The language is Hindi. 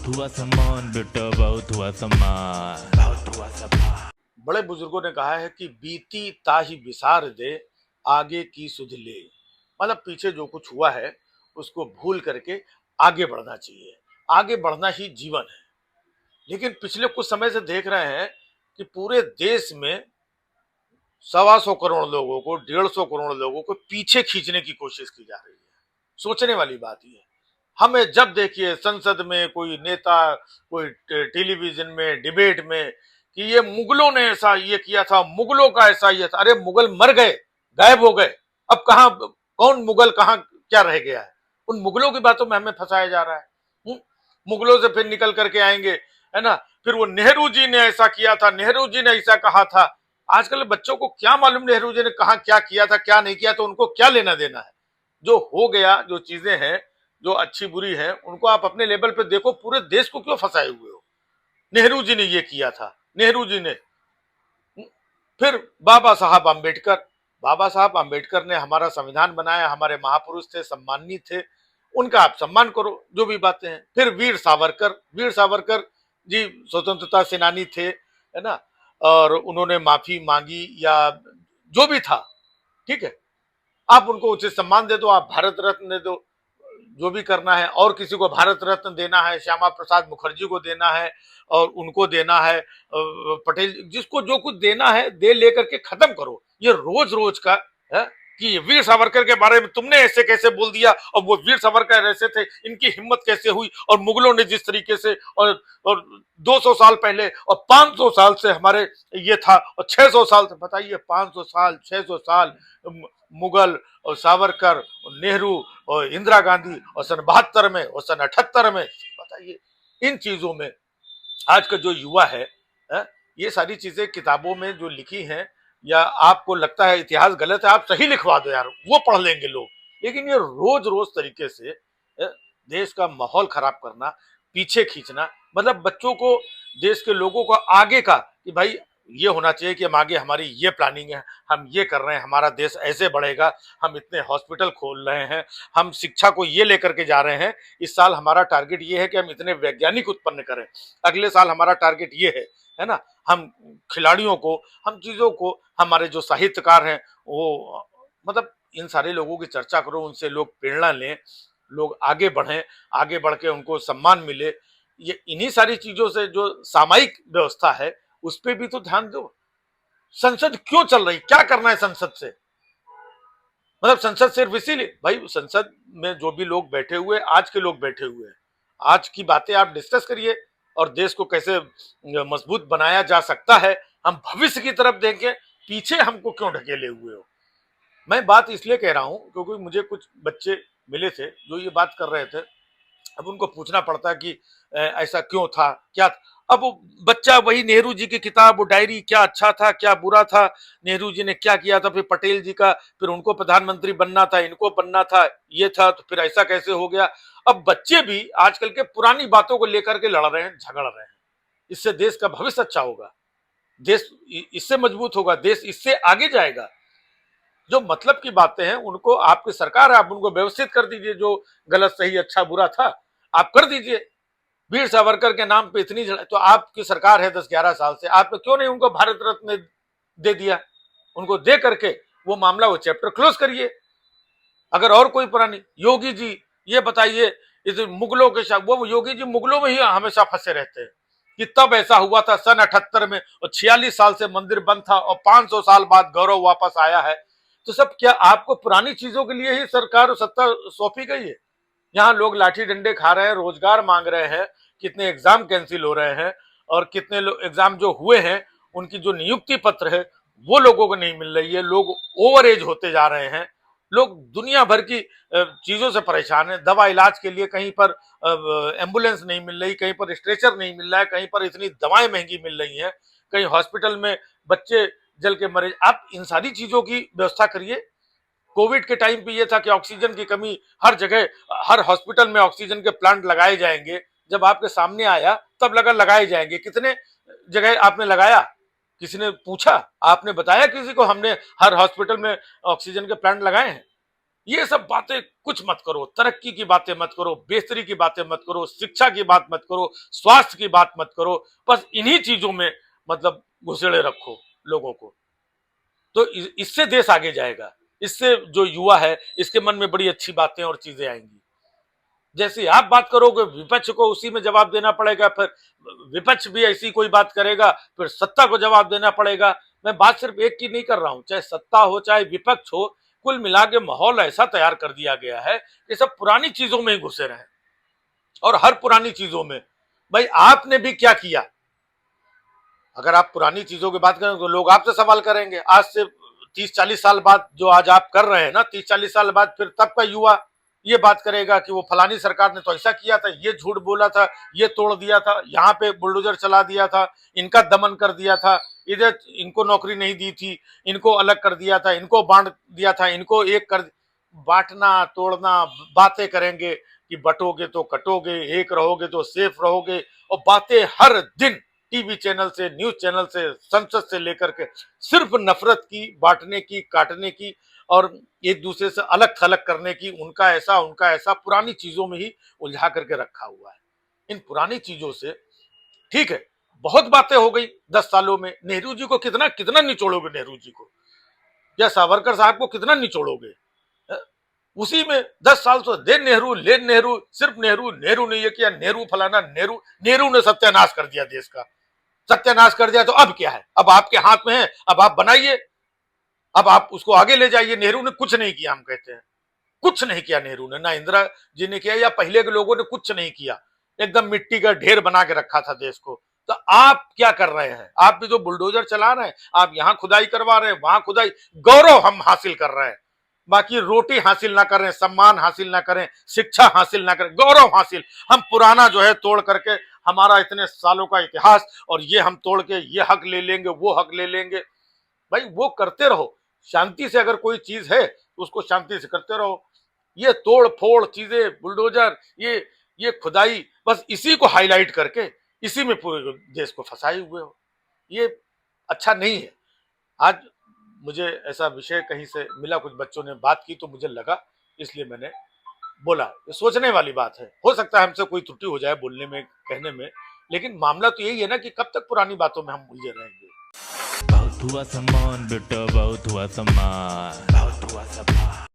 बहुत हुआ सम्मान बेटा, बहुत हुआ सम्मान, बहुत हुआ सम्मान। बड़े बुजुर्गों ने कहा है कि बीती ताहि बिसार दे, आगे की सुध ले। मतलब पीछे जो कुछ हुआ है उसको भूल करके आगे बढ़ना चाहिए। आगे बढ़ना ही जीवन है। लेकिन पिछले कुछ समय से देख रहे हैं कि पूरे देश में 125 करोड़ लोगों को, 150 करोड़ लोगों को पीछे खींचने की कोशिश की जा रही है। सोचने वाली बात यह है। हमें जब देखिए संसद में कोई नेता, कोई टेलीविजन में डिबेट में कि ये मुगलों ने ऐसा ये किया था, मुगलों का ऐसा ये था। अरे मुगल मर गए, गायब हो गए। अब कहां, कौन मुगल कहां क्या रह गया है? उन मुगलों की बातों में हमें फंसाया जा रहा है। मुगलों से फिर निकल करके आएंगे, है ना? फिर वो नेहरू जी ने ऐसा किया था, नेहरू जी ने ऐसा कहा था। आजकल बच्चों को क्या मालूम नेहरू जी ने कहा क्या किया था क्या नहीं किया, तो उनको क्या लेना देना है? जो हो गया, जो चीजें हैं, जो अच्छी बुरी है, उनको आप अपने लेवल पे देखो। पूरे देश को क्यों फंसाए हुए हो? नेहरू जी ने ये किया था, नेहरू जी ने। फिर बाबा साहब आम्बेडकर, बाबा साहब आम्बेडकर ने हमारा संविधान बनाया, हमारे महापुरुष थे, सम्मानित थे, उनका आप सम्मान करो जो भी बातें हैं। फिर वीर सावरकर, वीर सावरकर जी स्वतंत्रता सेनानी थे, है ना? और उन्होंने माफी मांगी या जो भी था, ठीक है, आप उनको उचित सम्मान दे दो, आप भारत रत्न दे दो, जो भी करना है। और किसी को भारत रत्न देना है, श्यामा प्रसाद मुखर्जी को देना है, और उनको देना है, पटेल, जिसको जो कुछ देना है दे लेकर के खत्म करो। ये रोज रोज का है कि वीर सावरकर के बारे में तुमने ऐसे कैसे बोल दिया, और वो वीर सावरकर ऐसे थे, इनकी हिम्मत कैसे हुई, और मुगलों ने जिस तरीके से, और 200 साल पहले और 500 साल से हमारे ये था, और 600 साल से, बताइए 500 साल, 600 साल, मुगल और सावरकर और नेहरू और इंदिरा गांधी, और सन 72 में और सन 78 में, बताइए इन चीजों में आज का जो युवा है, ये सारी चीजें किताबों में जो लिखी हैं, या आपको लगता है इतिहास गलत है, आप सही लिखवा दो यार, वो पढ़ लेंगे लोग। लेकिन ये रोज रोज तरीके से देश का माहौल खराब करना, पीछे खींचना, मतलब बच्चों को, देश के लोगों को आगे का कि भाई ये होना चाहिए कि हम आगे, हमारी ये प्लानिंग है, हम ये कर रहे हैं, हमारा देश ऐसे बढ़ेगा, हम इतने हॉस्पिटल खोल रहे हैं, हम शिक्षा को ये लेकर के जा रहे हैं, इस साल हमारा टारगेट ये है कि हम इतने वैज्ञानिक उत्पन्न करें, अगले साल हमारा टारगेट ये है ना? हम खिलाड़ियों को, हम चीजों को, हमारे जो साहित्यकार हैं वो, मतलब इन सारे लोगों की चर्चा करो, उनसे लोग प्रेरणा लें, लोग आगे बढ़ें, आगे बढ़ के उनको सम्मान मिले। ये इन्हीं सारी चीजों से जो सामायिक व्यवस्था है उस पर भी तो ध्यान दो। संसद क्यों चल रही, क्या करना है संसद से? मतलब संसद सिर्फ इसीलिए, भाई संसद में जो भी लोग बैठे हुए, आज के लोग बैठे हुए हैं, आज की बातें आप डिस्कस करिए, और देश को कैसे मजबूत बनाया जा सकता है, हम भविष्य की तरफ देखें, पीछे हमको क्यों ढकेले हुए हो? मैं बात इसलिए कह रहा हूं क्योंकि मुझे कुछ बच्चे मिले थे जो ये बात कर रहे थे। अब उनको पूछना पड़ता है कि ऐसा क्यों था, क्या था? अब वो बच्चा वही नेहरू जी की किताब, वो डायरी, क्या अच्छा था क्या बुरा था, नेहरू जी ने क्या किया था, फिर पटेल जी का, फिर उनको प्रधानमंत्री बनना था, इनको बनना था, ये था, तो फिर ऐसा कैसे हो गया? अब बच्चे भी आजकल के पुरानी बातों को लेकर के लड़ रहे हैं, झगड़ रहे हैं। इससे देश का भविष्य अच्छा होगा, देश इससे मजबूत होगा, देश इससे आगे जाएगा। जो मतलब की बातें हैं उनको, आपकी सरकार है, आप उनको व्यवस्थित कर दीजिए, जो गलत सही अच्छा बुरा था आप कर दीजिए। वीर सावरकर के नाम पे इतनी तो आपकी सरकार है 10-11 साल से, आपने क्यों नहीं उनको भारत रत्न दे दिया? उनको दे करके वो मामला, वो चैप्टर क्लोज करिए। अगर और कोई पुरानी, योगी जी ये बताइए, इस मुगलों के साथ, वो योगी जी मुगलों में ही हमेशा फंसे रहते हैं कि तब ऐसा हुआ था सन 78 में, और 46 साल से मंदिर बंद था, और 500 साल बाद गौरव वापस आया है। तो सब क्या आपको पुरानी चीजों के लिए ही सरकार सत्ता सौंपी गई है? यहाँ लोग लाठी डंडे खा रहे हैं, रोजगार मांग रहे हैं, कितने एग्जाम कैंसिल हो रहे हैं, और कितने एग्जाम जो हुए हैं उनकी जो नियुक्ति पत्र है वो लोगों को नहीं मिल रही है, लोग ओवर एज होते जा रहे हैं, लोग दुनिया भर की चीजों से परेशान है। दवा इलाज के लिए कहीं पर एम्बुलेंस नहीं मिल रही, कहीं पर स्ट्रेचर नहीं मिल रहा है, कहीं पर इतनी दवाएं महंगी मिल रही हैं, कहीं हॉस्पिटल में बच्चे जल के मरे। आप इन सारी चीजों की व्यवस्था करिए। कोविड के टाइम पे ये था कि ऑक्सीजन की कमी हर जगह, हर हॉस्पिटल में ऑक्सीजन के प्लांट लगाए जाएंगे। जब आपके सामने आया तब लगा लगाए जाएंगे, कितने जगह आपने लगाया? किसी ने पूछा? आपने बताया किसी को हमने हर हॉस्पिटल में ऑक्सीजन के प्लांट लगाए हैं? ये सब बातें कुछ मत करो, तरक्की की बातें मत करो, बेहतरी की बातें मत करो, शिक्षा की बात मत करो, स्वास्थ्य की बात मत करो, बस इन्हीं चीजों में मतलब घुसेड़े रखो लोगों को। तो इससे देश आगे जाएगा, इससे जो युवा है इसके मन में बड़ी अच्छी बातें और चीजें आएंगी। जैसे आप बात करोगे विपक्ष को उसी में जवाब देना पड़ेगा, फिर विपक्ष भी ऐसी कोई बात करेगा, फिर सत्ता को जवाब देना पड़ेगा। मैं बात सिर्फ एक की नहीं कर रहा हूं, चाहे सत्ता हो चाहे विपक्ष हो, कुल मिला के माहौल ऐसा तैयार कर दिया गया है कि सब पुरानी चीजों में ही घुसे रहे, और हर पुरानी चीजों में भाई आपने भी क्या किया। अगर आप पुरानी चीजों की बात करें तो लोग आपसे सवाल करेंगे। आज से 30-40 साल बाद जो आज आप कर रहे हैं ना, 30-40 साल बाद फिर तब का युवा ये बात करेगा कि वो फलानी सरकार ने तो ऐसा किया था, ये झूठ बोला था, ये तोड़ दिया था, यहाँ पे बुलडोजर चला दिया था, इनका दमन कर दिया था, इधर इनको नौकरी नहीं दी थी, इनको अलग कर दिया था, इनको बांट दिया था, इनको एक कर। बांटना तोड़ना बातें करेंगे कि बटोगे तो कटोगे, एक रहोगे तो सेफ रहोगे, और बातें हर दिन टीवी चैनल से, न्यूज चैनल से, संसद से लेकर के सिर्फ नफरत की, बांटने की, काटने की, और एक दूसरे से अलग थलग करने की, उनका ऐसा पुरानी चीजों में ही उलझा करके रखा हुआ है। इन पुरानी चीजों से ठीक है, बहुत बातें हो गई 10 सालों में। नेहरू जी को कितना कितना निचोड़ोगे, नेहरू जी को या सावरकर साहब को कितना निचोड़ोगे। उसी में 10 साल तो दे नेहरू, ले नेहरू, सिर्फ नेहरू, नेहरू ने ये किया, नेहरू फलाना, नेहरू, नेहरू ने सत्यानाश कर दिया देश का, सत्यानाश कर दिया। तो अब क्या है, अब आपके हाथ में है, अब आप बनाइए, अब आप उसको आगे ले जाइए। नेहरू ने कुछ नहीं किया, हम कहते हैं कुछ नहीं किया नेहरू ने, ना इंदिरा जी ने किया या पहले के लोगों ने कुछ नहीं किया, एकदम मिट्टी का ढेर बना के रखा था देश को। तो आप क्या कर रहे हैं, आप भी जो बुलडोजर चला रहे हैं, आप यहां खुदाई करवा रहे हैं, वहां खुदाई, गौरव हम हासिल कर रहे हैं, बाकी रोटी हासिल ना करें, सम्मान हासिल ना करें, शिक्षा हासिल ना करें, गौरव हासिल, हम पुराना जो है तोड़ करके, हमारा इतने सालों का इतिहास और ये हम तोड़ के ये हक ले लेंगे, वो हक ले लेंगे। भाई वो करते रहो, शांति से अगर कोई चीज है तो उसको शांति से करते रहो। ये तोड़ फोड़ चीजें, बुलडोजर, ये खुदाई, बस इसी को हाईलाइट करके इसी में पूरे देश को फंसाए हुए हो, ये अच्छा नहीं है। आज मुझे ऐसा विषय कहीं से मिला, कुछ बच्चों ने बात की तो मुझे लगा, इसलिए मैंने बोला। ये सोचने वाली बात है, हो सकता है हमसे कोई त्रुटि हो जाए बोलने में, कहने में, लेकिन मामला तो यही है ना कि कब तक पुरानी बातों में हम उलझे रहेंगे। बहुत हुआ सम्मान बेटा, बहुत हुआ सम्मान, बहुत हुआ सम्मान।